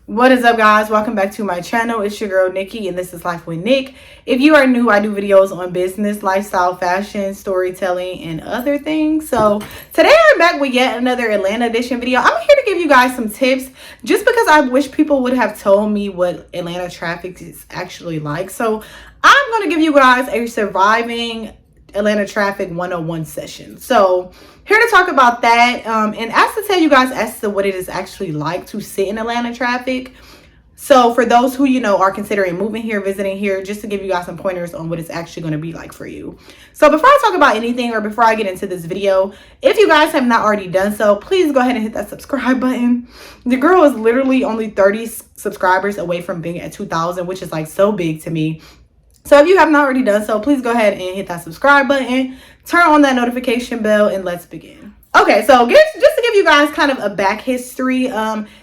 What is up, guys? Welcome back to my channel. It's your girl Nikki, and this is Life with Nick. If you are new, I do videos on business, lifestyle, fashion, storytelling, and other things. So today I'm back with yet another Atlanta edition video. I'm here to give you guys some tips just because I wish people would have told me what Atlanta traffic is actually like. So I'm going to give you guys a surviving Atlanta traffic 101 session. So here to talk about that and as to tell you guys as to what it is actually like to sit in Atlanta traffic. So for those who are considering moving here, visiting here, just to give you guys some pointers on what it's actually going to be like for you. So before I talk about anything or before I get into this video, if you guys have not already done so, please go ahead and hit that subscribe button. The girl is literally only 30 subscribers away from being at 2,000, which is like so big to me. So if you have not already done so, please go ahead and hit that subscribe button, turn on that notification bell, and let's begin. Okay, so just to give you guys kind of a back history,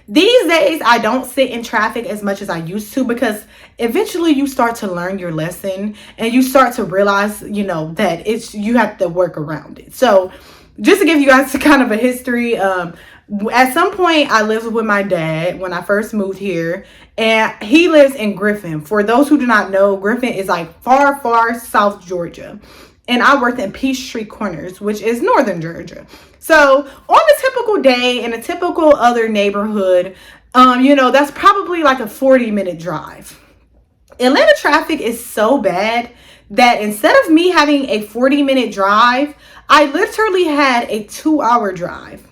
these days I don't sit in traffic as much as I used to because eventually you start to learn your lesson and you start to realize, that you have to work around it. So just to give you guys kind of a history, at some point I lived with my dad when I first moved here, and he lives in Griffin. For those who do not know, Griffin is like far South Georgia, and I worked in Peachtree Corners, which is northern Georgia. So on a typical day in a typical other neighborhood, that's probably like a 40-minute drive. Atlanta traffic is so bad that instead of me having a 40-minute drive, I literally had a 2-hour drive.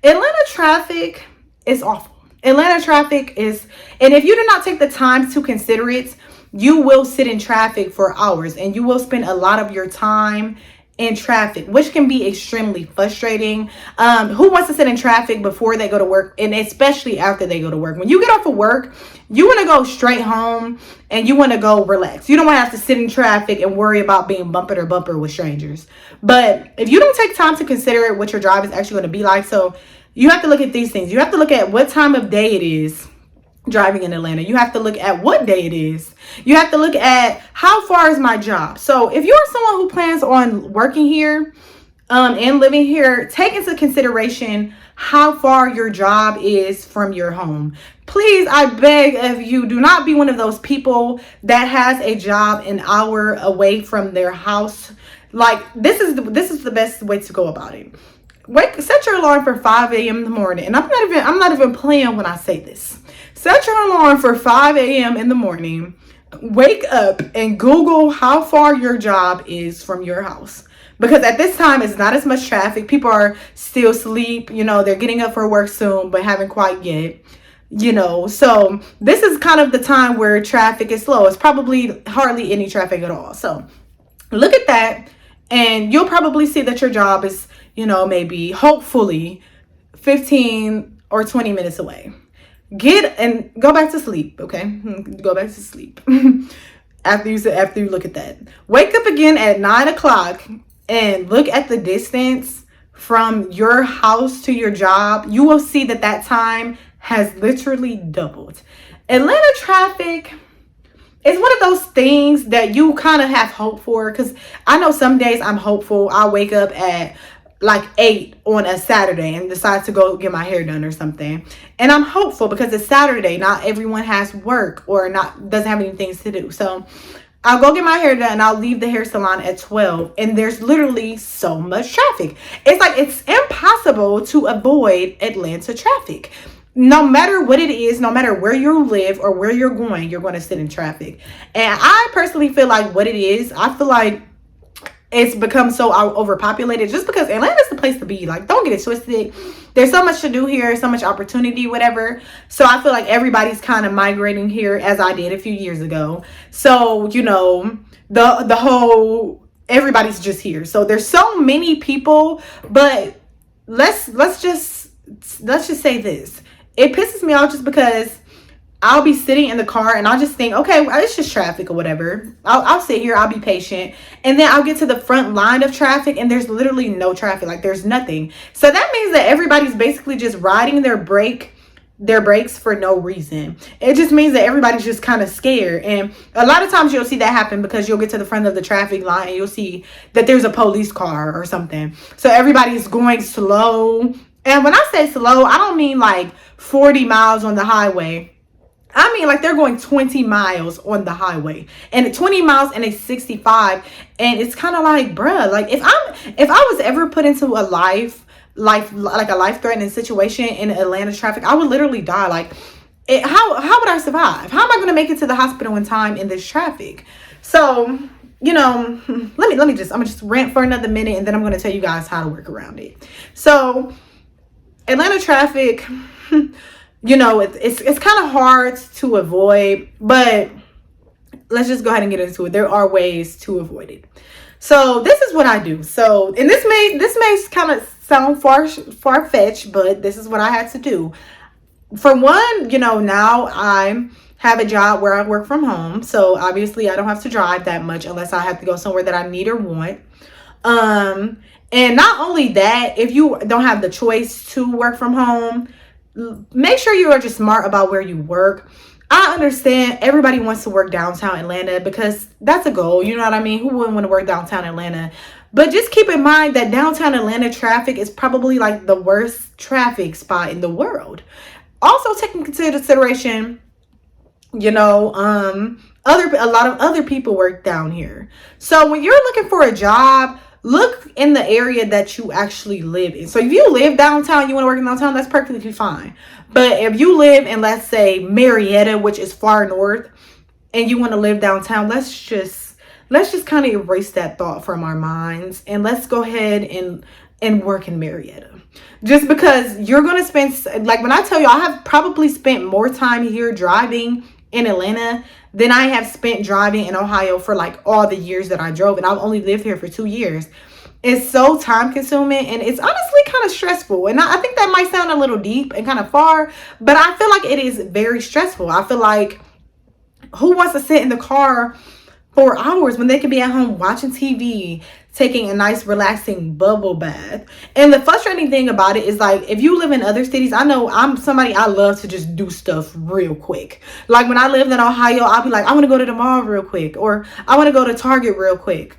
Atlanta traffic is awful. Atlanta traffic is, and if you do not take the time to consider it, you will sit in traffic for hours and you will spend a lot of your time in traffic, which can be extremely frustrating. Who wants to sit in traffic before they go to work, and especially after they go to work? When you get off of work, you want to go straight home and you want to go relax. You don't want to have to sit in traffic and worry about being bumper to bumper with strangers. But if you don't take time to consider what your drive is actually going to be like, so you have to look at these things. You have to look at what time of day it is driving in Atlanta. You have to look at what day it is. You have to look at how far is my job. So if you're someone who plans on working here and living here, take into consideration how far your job is from your home. Please, I beg of you, do not be one of those people that has a job an hour away from their house. Like, this is the best way to go about it. Set your alarm for 5 a.m. in the morning. And I'm not even playing when I say this. Set your alarm for 5 a.m. in the morning. Wake up and Google how far your job is from your house. Because at this time, it's not as much traffic. People are still asleep. They're getting up for work soon, but haven't quite yet. So this is kind of the time where traffic is slow. It's probably hardly any traffic at all. So look at that and you'll probably see that your job is, maybe hopefully 15 or 20 minutes away. Get and go back to sleep, okay? Go back to sleep. after you look at that. Wake up again at 9 o'clock and look at the distance from your house to your job. You will see that time has literally doubled. Atlanta traffic is one of those things that you kind of have hope for, because I know some days I'm hopeful. I'll wake up at like 8 on a Saturday and decide to go get my hair done or something. And I'm hopeful because it's Saturday. Not everyone has work or doesn't have any things to do. So I'll go get my hair done and I'll leave the hair salon at 12. And there's literally so much traffic. It's like it's impossible to avoid Atlanta traffic. No matter what it is, no matter where you live or where you're going to sit in traffic. And I personally feel like what it is, I feel like it's become so overpopulated just because Atlanta's the place to be. Like, don't get it twisted. There's so much to do here, so much opportunity, whatever. So I feel like everybody's kind of migrating here, as I did a few years ago. So, the whole, everybody's just here. So there's so many people, but let's just say this. It pisses me off just because I'll be sitting in the car and I'll just think, okay, well, it's just traffic or whatever. I'll sit here, I'll be patient. And then I'll get to the front line of traffic and there's literally no traffic. Like, there's nothing. So that means that everybody's basically just riding their brakes for no reason. It just means that everybody's just kind of scared. And a lot of times you'll see that happen because you'll get to the front of the traffic line and you'll see that there's a police car or something. So everybody's going slow. And when I say slow, I don't mean like 40 miles on the highway. I mean, like they're going 20 miles on the highway and 20 miles and a 65. And it's kind of like, bruh, like if I was ever put into a like a life threatening situation in Atlanta traffic, I would literally die. Like how would I survive? How am I going to make it to the hospital in time in this traffic? So, you know, I'm gonna just rant for another minute and then I'm going to tell you guys how to work around it. So Atlanta traffic, you know, it's kind of hard to avoid, but let's just go ahead and get into it. There are ways to avoid it. So this is what I do. So, and this may kind of sound far-fetched, but this is what I had to do. For one, you know, now I have a job where I work from home. So obviously I don't have to drive that much unless I have to go somewhere that I need or want. And not only that, if you don't have the choice to work from home, make sure you are just smart about where you work. I understand everybody wants to work downtown Atlanta because that's a goal. You know what I mean? Who wouldn't want to work downtown Atlanta? But just keep in mind that downtown Atlanta traffic is probably like the worst traffic spot in the world. Also take into consideration, you know, a lot of other people work down here. So when you're looking for a job, look in the area that you actually live in. So if you live downtown, you want to work in downtown, that's perfectly fine. But if you live in, let's say, Marietta, which is far north, and you want to live downtown, let's just kind of erase that thought from our minds and let's go ahead and work in Marietta. Just because you're going to spend, like when I tell you, I have probably spent more time here driving in Atlanta than I have spent driving in Ohio for like all the years that I drove. And I've only lived here for 2 years. It's so time consuming and it's honestly kind of stressful. And I think that might sound a little deep and kind of far, but I feel like it is very stressful. I feel like who wants to sit in the car for hours when they could be at home watching TV, taking a nice relaxing bubble bath? And the frustrating thing about it is, like, if you live in other cities, I know I'm somebody, I love to just do stuff real quick. Like when I lived in Ohio, I'll be like, I want to go to the mall real quick, or I want to go to Target real quick.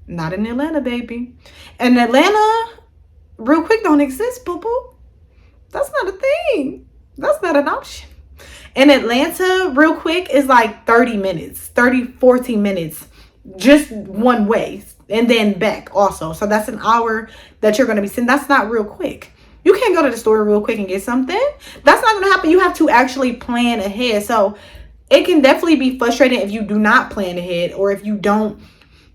Not in Atlanta, baby. In Atlanta, real quick don't exist, boo-boo. That's not a thing. That's not an option. In Atlanta, real quick is like 30 minutes, 40 minutes, just one way, and then back also. So that's an hour that you're going to be sitting. That's not real quick. You can't go to the store real quick and get something. That's not going to happen. You have to actually plan ahead. So it can definitely be frustrating if you do not plan ahead, or if you don't,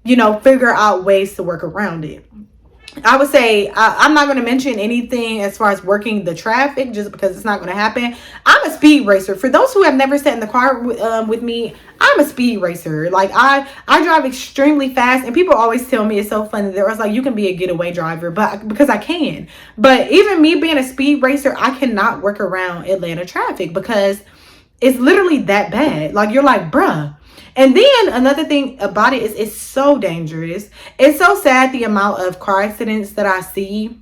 you know, figure out ways to work around it. I would say I'm not going to mention anything as far as working the traffic, just because it's not going to happen. I'm a speed racer. For those who have never sat in the car with me, I'm a speed racer. Like I drive extremely fast, and people always tell me, it's so funny, they're always like, you can be a getaway driver, but because I can. But even me being a speed racer, I cannot work around Atlanta traffic because it's literally that bad. Like you're like, bruh. And then another thing about it is it's so dangerous. It's so sad, the amount of car accidents that I see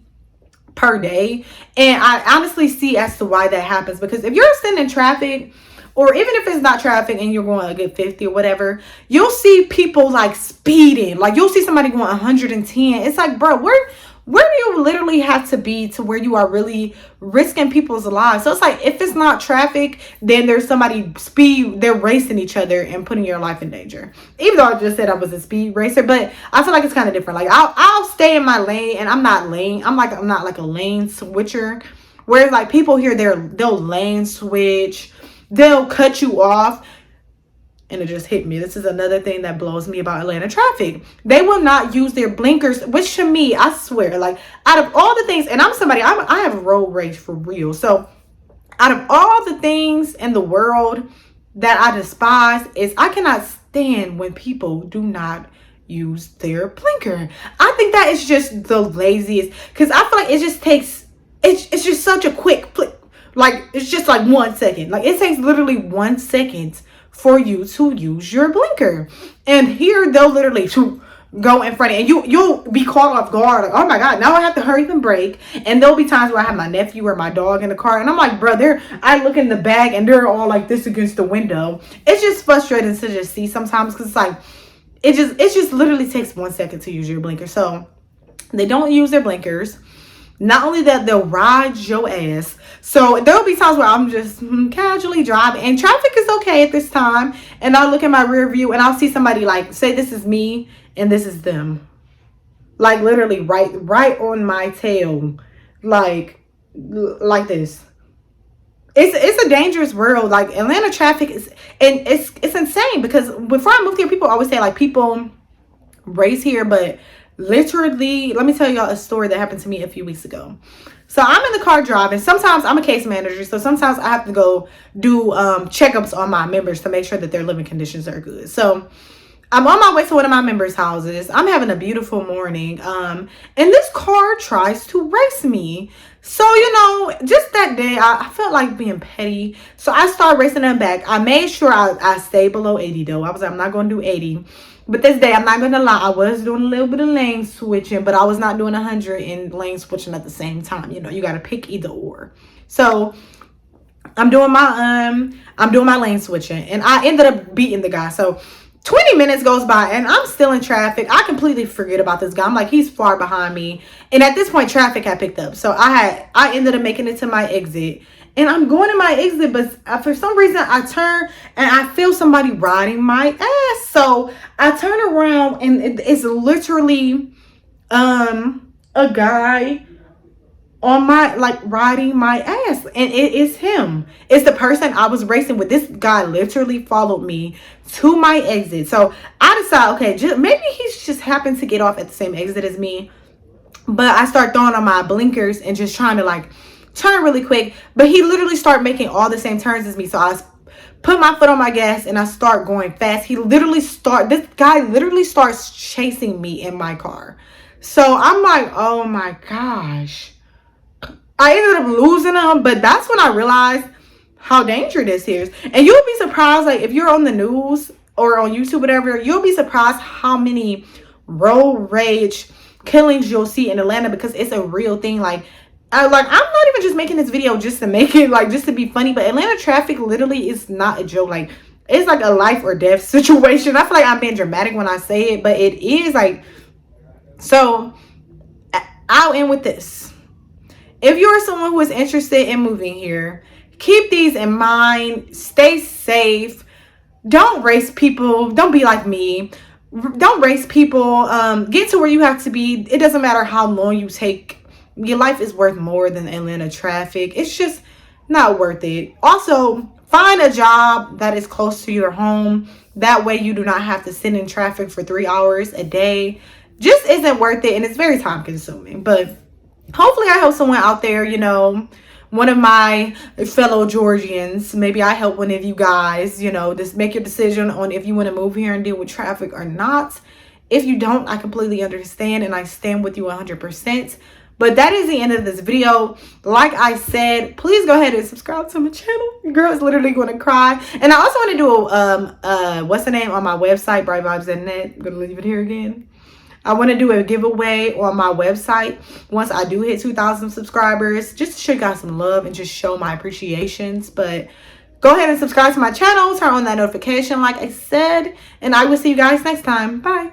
per day. And I honestly see as to why that happens. Because if you're sitting in traffic, or even if it's not traffic and you're going a good 50 or whatever, you'll see people like speeding. Like you'll see somebody going 110. It's like, bro, where do you literally have to be to where you are really risking people's lives? So it's like, if it's not traffic, then there's somebody they're racing each other and putting your life in danger. Even though I just said I was a speed racer, but I feel like it's kind of different. Like I'll stay in my lane, and I'm not like a lane switcher. Whereas like people here, they'll lane switch, they'll cut you off. And it just hit me. This is another thing that blows me about Atlanta traffic. They will not use their blinkers, which to me, I swear, like out of all the things, and I'm somebody, I have road rage for real. So out of all the things in the world that I despise, is I cannot stand when people do not use their blinker. I think that is just the laziest, because I feel like it just takes, it's just such a quick flick. Like it's just like 1 second. Like it takes literally 1 second for you to use your blinker. And here they'll literally go in front of you, and you'll be caught off guard, like, oh my god, now I have to hurry up and brake. And there'll be times where I have my nephew or my dog in the car, and I'm like, brother, I look in the bag and they're all like this against the window. It's just frustrating to just see sometimes, because it's like it just literally takes 1 second to use your blinker. So they don't use their blinkers. Not only that, they'll ride your ass. So there'll be times where I'm just casually driving and traffic is okay at this time. And I'll look at my rear view and I'll see somebody like, say this is me and this is them. Like literally right on my tail. Like this. It's a dangerous world. Like Atlanta traffic is, and it's insane because before I moved here, people always say like people race here, but literally, let me tell y'all a story that happened to me a few weeks ago. So I'm in the car driving. Sometimes I'm a case manager, so sometimes I have to go do checkups on my members to make sure that their living conditions are good. So I'm on my way to one of my members' houses. I'm having a beautiful morning. And this car tries to race me. So, you know, just that day, I felt like being petty. So I started racing them back. I made sure I stayed below 80 though. I was like, I'm not going to do 80. But this day, I'm not going to lie, I was doing a little bit of lane switching, but I was not doing 100 and lane switching at the same time. You know, you got to pick either or. So I'm doing my lane switching, and I ended up beating the guy. So 20 minutes goes by and I'm still in traffic. I completely forget about this guy. I'm like, he's far behind me. And at this point, traffic had picked up. So I ended up making it to my exit. And I'm going to my exit, but for some reason I turn and I feel somebody riding my ass. So I turn around and it's literally a guy on my, like, riding my ass, and it is him. It's the person I was racing with. This guy literally followed me to my exit. So I decide, okay, maybe he's just happened to get off at the same exit as me. But I start throwing on my blinkers and just trying to like turn really quick, but he literally started making all the same turns as me. So I put my foot on my gas and I start going fast. This guy literally starts chasing me in my car. So I'm like, oh my gosh. I ended up losing him, but that's when I realized how dangerous this is. And you'll be surprised, like if you're on the news or on YouTube, whatever, you'll be surprised how many road rage killings you'll see in Atlanta, because it's a real thing. Like I'm not even just making this video just to make it, like, just to be funny, but Atlanta traffic literally is not a joke. Like, it's like a life or death situation. I feel like I'm being dramatic when I say it, but it is like. So I'll end with this. If you're someone who is interested in moving here, keep these in mind. Stay safe. Don't race people. Don't be like me. Don't race people. Get to where you have to be. It doesn't matter how long you take. Your life is worth more than Atlanta traffic. It's just not worth it. Also, find a job that is close to your home. That way you do not have to sit in traffic for 3 hours a day. Just isn't worth it, and it's very time consuming. But hopefully I help someone out there, you know, one of my fellow Georgians. Maybe I help one of you guys, you know, just make your decision on if you want to move here and deal with traffic or not. If you don't, I completely understand, and I stand with you 100%. But that is the end of this video. Like I said, please go ahead and subscribe to my channel. Your girl is literally going to cry. And I also want to do a, what's the name, on my website, brightvibes.net. I'm going to leave it here again. I want to do a giveaway on my website once I do hit 2,000 subscribers, just to show you guys some love and just show my appreciations. But go ahead and subscribe to my channel, turn on that notification like I said, and I will see you guys next time. Bye.